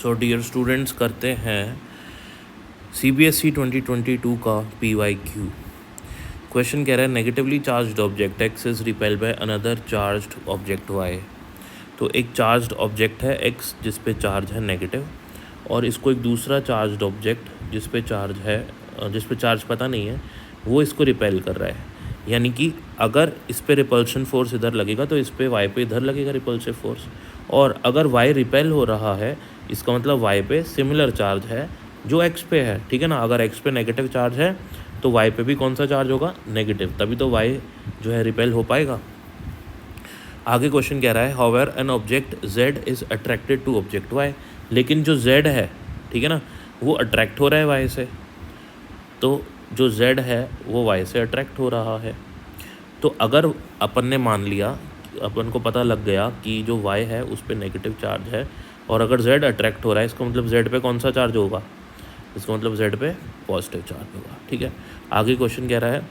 So dear students, करते हैं CBSE 2022 का PYQ। क्वेश्चन कह रहा है negatively charged object X is repelled by another charged object Y. तो एक चार्ज्ड ऑब्जेक्ट है एक्स जिस पे चार्ज है नेगेटिव, और इसको एक दूसरा चार्ज्ड ऑब्जेक्ट जिस पे चार्ज पता नहीं है वो इसको रिपेल कर रहा है। यानी कि अगर इस पे रिपल्शन फोर्स इधर लगेगा तो इस पे वाई पे इधर लगेगा रिपल्सिव फोर्स, और अगर वाई रिपेल हो रहा है इसका मतलब वाई पे सिमिलर चार्ज है जो एक्स पे है। ठीक है ना, अगर एक्स पे नेगेटिव चार्ज है तो वाई पे भी कौन सा चार्ज होगा, नेगेटिव, तभी तो वाई जो है रिपेल हो पाएगा। आगे क्वेश्चन कह रहा है however an object Z is attracted to object Y. लेकिन जो जेड है, ठीक है ना, वो अट्रैक्ट हो रहा है वाई से, तो जो z है वो y से अट्रैक्ट हो रहा है। तो अगर अपन ने मान लिया, अपन को पता लग गया कि जो y है उस पर नेगेटिव चार्ज है, और अगर z अट्रैक्ट हो रहा है इसका मतलब z पे कौन सा चार्ज होगा, इसका मतलब z पे पॉजिटिव चार्ज होगा। ठीक है, आगे क्वेश्चन कह रहा है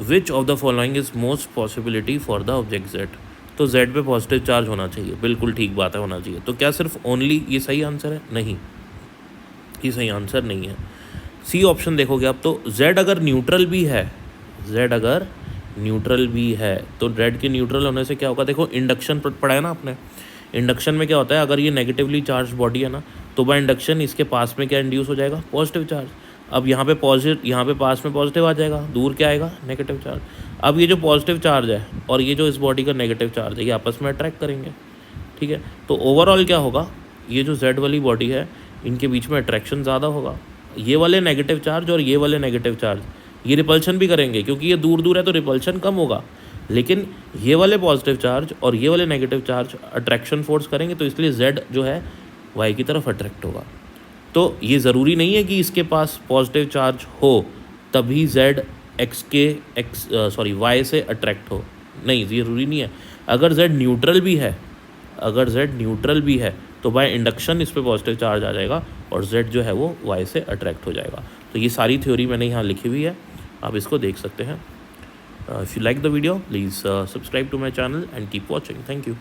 which of the following is most possibility for the object z। तो z पे पॉजिटिव चार्ज होना चाहिए, बिल्कुल ठीक बात है, होना चाहिए। तो क्या सिर्फ ओनली ये सही आंसर है? नहीं, ये सही आंसर नहीं है। सी ऑप्शन देखोगे आप तो z अगर न्यूट्रल भी है, z अगर न्यूट्रल भी है तो z के न्यूट्रल होने से क्या होगा, देखो इंडक्शन पढ़ा है ना आपने। इंडक्शन में क्या होता है, अगर ये नेगेटिवली चार्ज बॉडी है ना तो बाय इंडक्शन इसके पास में क्या इंड्यूस हो जाएगा, पॉजिटिव चार्ज। अब यहाँ पे पास में पॉजिटिव आ जाएगा, दूर क्या आएगा, नेगेटिव चार्ज। अब ये जो पॉजिटिव चार्ज है और ये जो इस बॉडी का नेगेटिव चार्ज है ये आपस में अट्रैक्ट करेंगे। ठीक है, तो ओवरऑल क्या होगा, ये जो z वाली बॉडी है इनके बीच में अट्रैक्शन ज़्यादा होगा। ये वाले नेगेटिव चार्ज और ये वाले नेगेटिव चार्ज ये रिपल्शन भी करेंगे, क्योंकि ये दूर दूर है तो रिपल्शन कम होगा, लेकिन ये वाले पॉजिटिव चार्ज और ये वाले नेगेटिव चार्ज अट्रैक्शन फोर्स करेंगे, तो इसलिए z जो है y की तरफ अट्रैक्ट होगा। तो ये ज़रूरी नहीं है कि इसके पास पॉजिटिव चार्ज हो तभी z y से अट्रैक्ट हो, नहीं, ज़रूरी नहीं है। अगर z न्यूट्रल भी है तो बाय इंडक्शन इस पे पॉजिटिव चार्ज आ जाएगा और z जो है वो y से अट्रैक्ट हो जाएगा। तो ये सारी थ्योरी मैंने यहाँ लिखी हुई है, आप इसको देख सकते हैं। If you like the video please subscribe to my channel and keep watching. Thank you.